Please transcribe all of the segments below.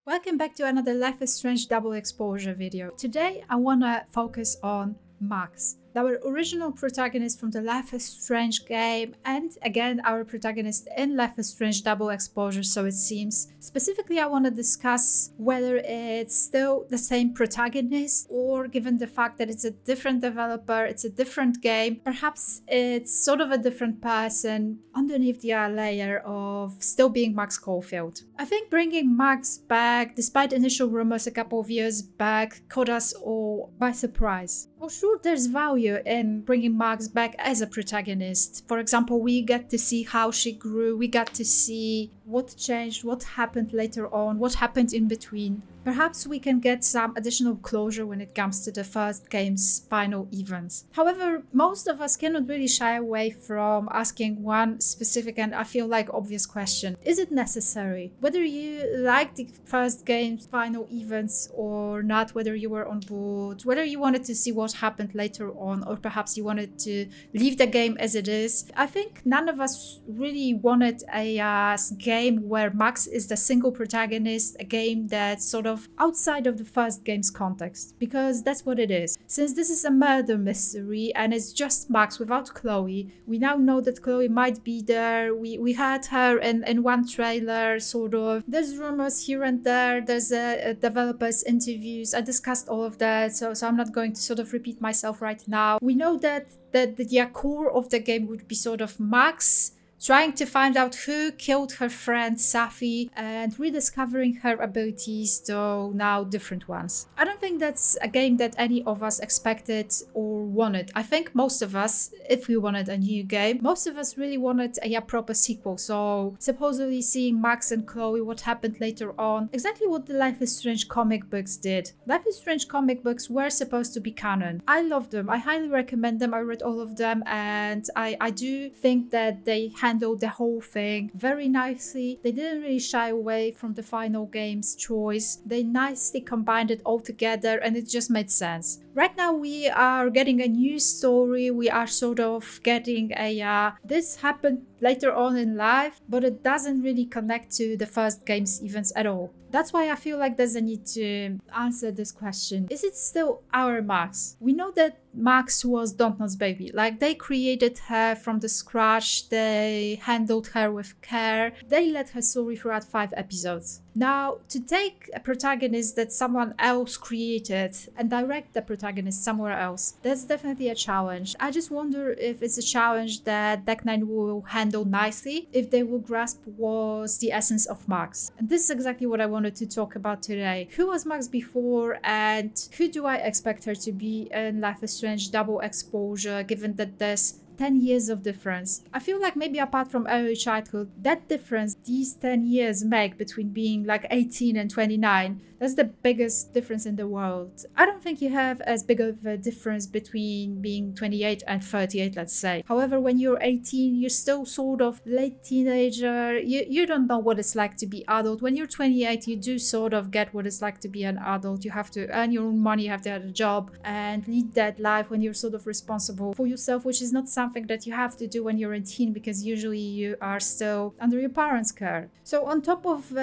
Welcome back to another Life is Strange double exposure video. Today I wanna focus on Max, our original protagonist from the Life is Strange game, and again our protagonist in Life is Strange double exposure, so it seems. Specifically I want to discuss whether it's still the same protagonist, or given the fact that it's a different developer, it's a different game, perhaps it's sort of a different person underneath the layer of still being Max Caulfield. I think bringing Max back, despite initial rumors a couple of years back, caught us all by surprise. For sure there's value in bringing Max back as a protagonist. For example, we get to see how she grew, we got to see what changed, what happened later on, what happened in between. Perhaps we can get some additional closure when it comes to the first game's final events. However, most of us cannot really shy away from asking one specific and I feel like obvious question. Is it necessary? Whether you like the first game's final events or not, whether you were on board, whether you wanted to see what happened later on, or perhaps you wanted to leave the game as it is, I think none of us really wanted a game where Max is the single protagonist, a game that's sort of outside of the first game's context, because that's what it is. Since this is a murder mystery and it's just Max without Chloe, we now know that Chloe might be there. We had her in one trailer, sort of. There's rumors here and there, there's developers interviews. I discussed all of that, so I'm not going to sort of repeat myself right now. We know that the core of the game would be sort of Max trying to find out who killed her friend Safi and rediscovering her abilities, though now different ones. I don't think that's a game that any of us expected or wanted. I think most of us, if we wanted a new game, most of us really wanted a proper sequel. So supposedly seeing Max and Chloe, what happened later on, exactly what the Life is Strange comic books did. Life is Strange comic books were supposed to be canon. I love them. I highly recommend them. I read all of them and I do think that they handled the whole thing very nicely. They didn't really shy away from the final game's choice. They nicely combined it all together and it just made sense. Right now we are getting a new story. We are sort of getting this happened later on in life, but it doesn't really connect to the first game's events at all. That's why I feel like there's a need to answer this question. Is it still our Max? We know that Max was Dontnod's baby. Like, they created her from the scratch. They handled her with care. They led her story throughout 5 episodes. Now, to take a protagonist that someone else created and direct the protagonist somewhere else, that's definitely a challenge. I just wonder if it's a challenge that Deck 9 will handle nicely, if they will grasp what's the essence of Max. And this is exactly what I wanted to talk about today. Who was Max before and who do I expect her to be in Life is Strange double exposure, given that there's 10 years of difference. I feel like maybe apart from early childhood, that difference these 10 years make between being like 18 and 29, that's the biggest difference in the world. I don't think you have as big of a difference between being 28 and 38, let's say. However, when you're 18, you're still sort of late teenager. You don't know what it's like to be adult. When you're 28, you do sort of get what it's like to be an adult. You have to earn your own money, you have to have a job and lead that life when you're sort of responsible for yourself, which is not something that you have to do when you're a teen, because usually you are still under your parents' care. So on top of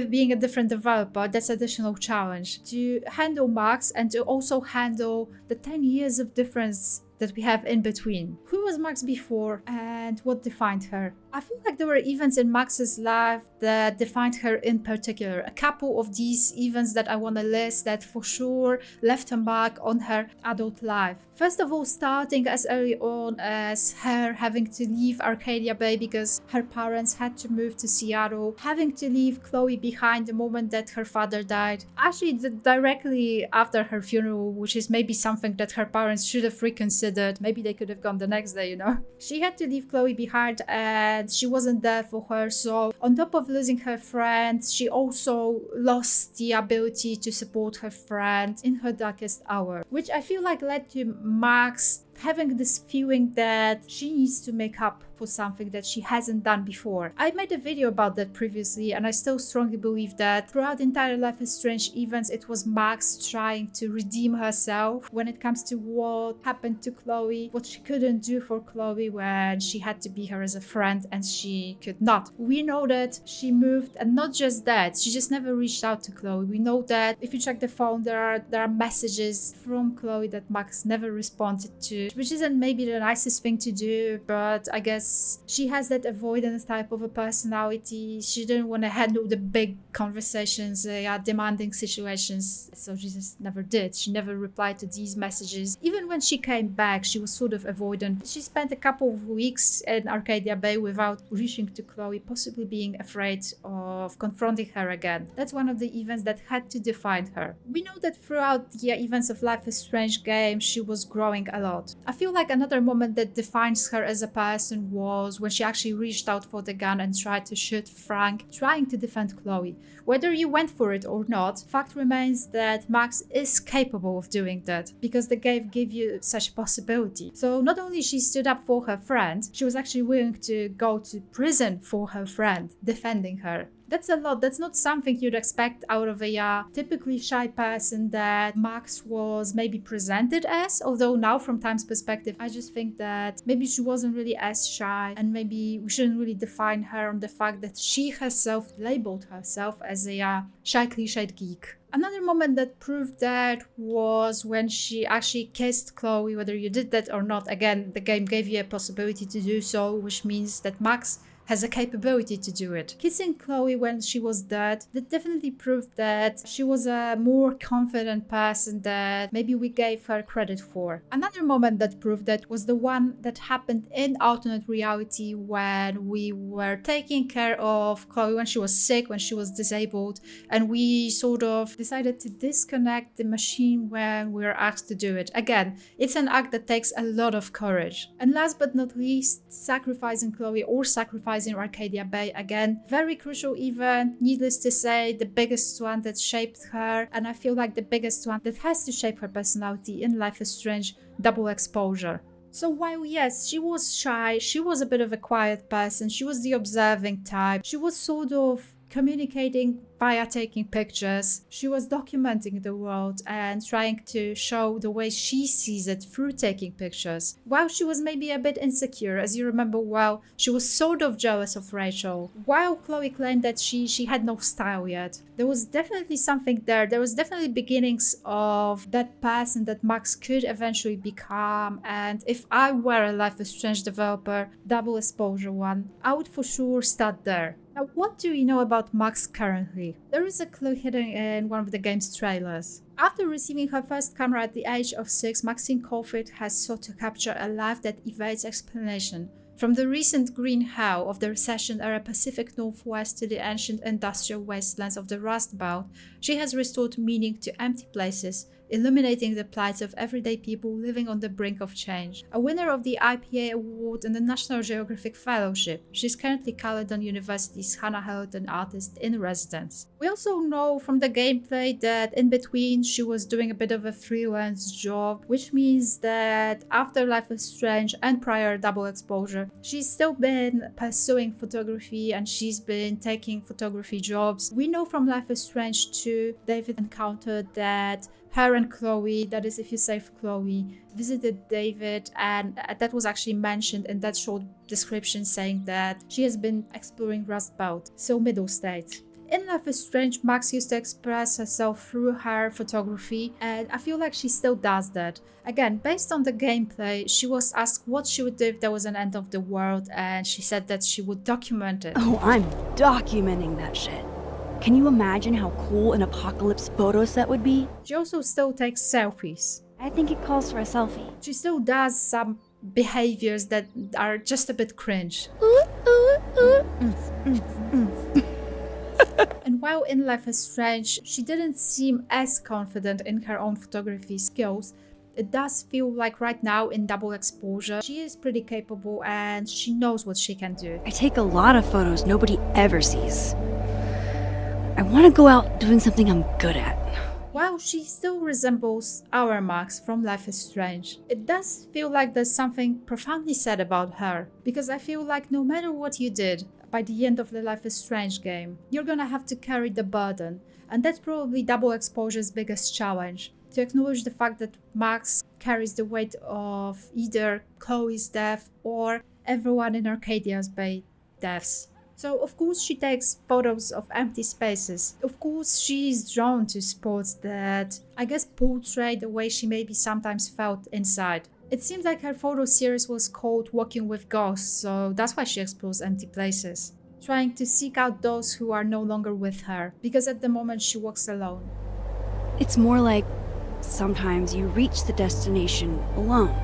being a different developer, that's additional challenge to handle Max and to also handle the 10 years of difference that we have in between. Who was Max before and what defined her? I feel like there were events in Max's life that defined her in particular. A couple of these events that I want to list that for sure left a mark on her adult life. First of all, starting as early on as her having to leave Arcadia Bay because her parents had to move to Seattle, having to leave Chloe behind the moment that her father died. Actually, directly after her funeral, which is maybe something that her parents should have reconsidered. Maybe they could have gone the next day, you know. She had to leave Chloe behind and she wasn't there for her. So on top of losing her friend, she also lost the ability to support her friend in her darkest hour, which I feel like led to Max having this feeling that she needs to make up for something that she hasn't done before. I made a video about that previously, and I still strongly believe that throughout the entire Life is Strange events, it was Max trying to redeem herself when it comes to what happened to Chloe, what she couldn't do for Chloe when she had to be her as a friend and she could not. We know that she moved, and not just that, she just never reached out to Chloe. We know that if you check the phone, there are messages from Chloe that Max never responded to, which isn't maybe the nicest thing to do, but I guess she has that avoidance type of a personality. She didn't want to handle the big conversations, demanding situations, so she just never did. She never replied to these messages. Even when she came back, she was sort of avoidant. She spent a couple of weeks in Arcadia Bay without reaching to Chloe, possibly being afraid of confronting her again. That's one of the events that had to define her. We know that throughout the events of Life is Strange game, she was growing a lot. I feel like another moment that defines her as a person was when she actually reached out for the gun and tried to shoot Frank, trying to defend Chloe. Whether you went for it or not, fact remains that Max is capable of doing that, because the game gave you such a possibility. So not only she stood up for her friend, she was actually willing to go to prison for her friend, defending her. That's a lot. That's not something you'd expect out of a typically shy person that Max was maybe presented as. Although now, from Time's perspective, I just think that maybe she wasn't really as shy, and maybe we shouldn't really define her on the fact that she herself labeled herself as a shy, cliched geek. Another moment that proved that was when she actually kissed Chloe. Whether you did that or not, again, the game gave you a possibility to do so, which means that Max has a capability to do it. Kissing Chloe when she was dead, that definitely proved that she was a more confident person that maybe we gave her credit for. Another moment that proved that was the one that happened in alternate reality when we were taking care of Chloe when she was sick, when she was disabled, and we sort of decided to disconnect the machine when we were asked to do it. Again, it's an act that takes a lot of courage. And last but not least, sacrificing Chloe or sacrificing Arcadia Bay, again, very crucial event, needless to say, the biggest one that shaped her, and I feel like the biggest one that has to shape her personality in Life is Strange, double exposure. So while yes, she was shy, she was a bit of a quiet person, she was the observing type, she was sort of communicating via taking pictures. She was documenting the world and trying to show the way she sees it through taking pictures. While she was maybe a bit insecure, as you remember well, she was sort of jealous of Rachel. While Chloe claimed that she had no style yet, there was definitely something there. There was definitely beginnings of that person that Max could eventually become, and if I were a Life is Strange developer, double exposure one, I would for sure start there. Now, what do we know about Max currently? There is a clue hidden in one of the game's trailers. After receiving her first camera at the age of 6, Maxine Caulfield has sought to capture a life that evades explanation. From the recent green hell of the recession-era Pacific Northwest to the ancient industrial wastelands of the Rust Belt, she has restored meaning to empty places, illuminating the plights of everyday people living on the brink of change. A winner of the IPA Award and the National Geographic Fellowship, she is currently Caledon University's Hannah Hamilton Artist in Residence. We also know from the gameplay that in between she was doing a bit of a freelance job, which means that after Life is Strange and prior Double Exposure, she's still been pursuing photography and she's been taking photography jobs. We know from Life is Strange 2, David encountered that her and Chloe, that is if you save Chloe, visited David, and that was actually mentioned in that short description saying that she has been exploring Rust Belt, so middle state. In Life is Strange, Max used to express herself through her photography, and I feel like she still does that. Again, based on the gameplay, she was asked what she would do if there was an end of the world, and she said that she would document it. Oh, I'm documenting that shit. Can you imagine how cool an apocalypse photo set would be? She also still takes selfies. I think it calls for a selfie. She still does some behaviors that are just a bit cringe. And while in Life is Strange, she didn't seem as confident in her own photography skills, it does feel like right now in Double Exposure, she is pretty capable and she knows what she can do. I take a lot of photos nobody ever sees. I want to go out doing something I'm good at. While she still resembles our Max from Life is Strange, it does feel like there's something profoundly sad about her, because I feel like no matter what you did, by the end of the Life is Strange game, you're gonna have to carry the burden, and that's probably Double Exposure's biggest challenge, to acknowledge the fact that Max carries the weight of either Chloe's death or everyone in Arcadia's Bay deaths. So of course she takes photos of empty spaces. Of course she's drawn to spots that I guess portray the way she maybe sometimes felt inside. It seems like her photo series was called Walking with Ghosts, so that's why she explores empty places, trying to seek out those who are no longer with her, because at the moment she walks alone. It's more like sometimes you reach the destination alone,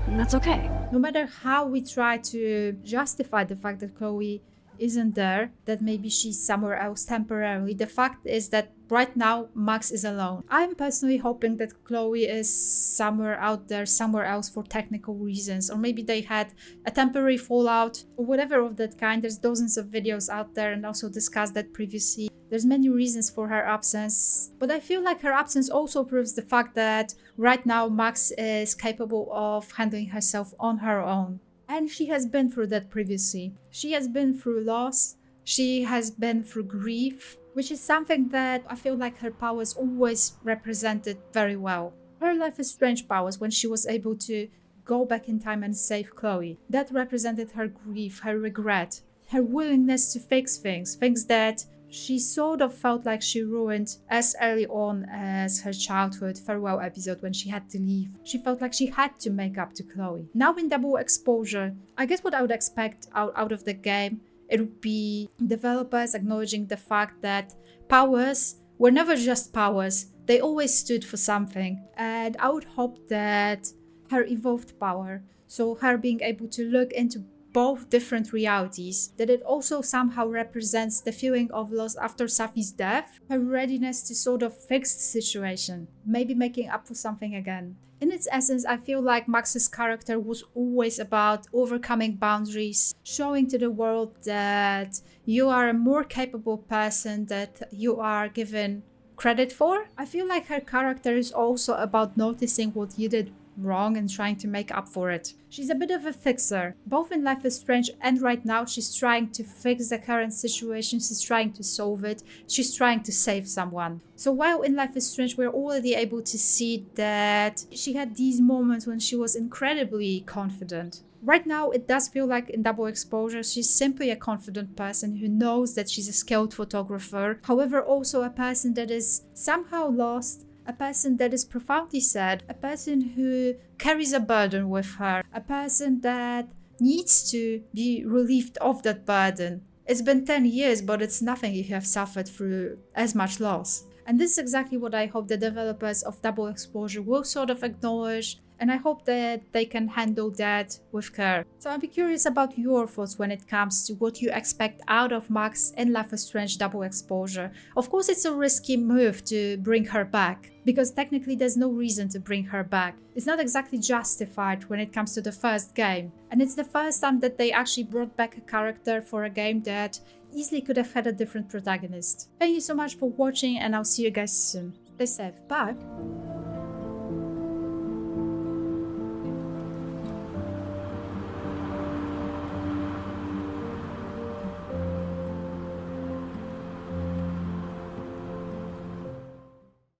and that's okay. No matter how we try to justify the fact that Chloe isn't there, that maybe she's somewhere else temporarily, the fact is that right now Max is alone. I'm personally hoping that Chloe is somewhere out there, somewhere else for technical reasons, or maybe they had a temporary fallout or whatever of that kind. There's dozens of videos out there and also discussed that previously. There's many reasons for her absence, but I feel like her absence also proves the fact that right now Max is capable of handling herself on her own. And she has been through that previously. She has been through loss, she has been through grief, which is something that I feel like her powers always represented very well. Her Life is Strange powers, when she was able to go back in time and save Chloe, that represented her grief, her regret, her willingness to fix things that she sort of felt like she ruined as early on as her childhood farewell episode when she had to leave. She felt like she had to make up to Chloe. Now in Double Exposure, I guess what I would expect out of the game, it would be developers acknowledging the fact that powers were never just powers, they always stood for something. And I would hope that her evolved power, so her being able to look into both different realities, that it also somehow represents the feeling of loss after Safi's death, her readiness to sort of fix the situation, maybe making up for something again. In its essence, I feel like Max's character was always about overcoming boundaries, showing to the world that you are a more capable person that you are given credit for. I feel like her character is also about noticing what you did wrong and trying to make up for it. She's a bit of a fixer. Both in Life is Strange and right now she's trying to fix the current situation, she's trying to solve it, she's trying to save someone. So while in Life is Strange we're already able to see that she had these moments when she was incredibly confident. Right now it does feel like in Double Exposure she's simply a confident person who knows that she's a skilled photographer, however also a person that is somehow lost, a person that is profoundly sad, a person who carries a burden with her, a person that needs to be relieved of that burden. It's been 10 years, but it's nothing if you have suffered through as much loss. And this is exactly what I hope the developers of Double Exposure will sort of acknowledge, and I hope that they can handle that with care. So I'd be curious about your thoughts when it comes to what you expect out of Max in Life is Strange Double Exposure. Of course it's a risky move to bring her back, because technically there's no reason to bring her back. It's not exactly justified when it comes to the first game. And it's the first time that they actually brought back a character for a game that easily could have had a different protagonist. Thank you so much for watching and I'll see you guys soon. Stay safe. Bye!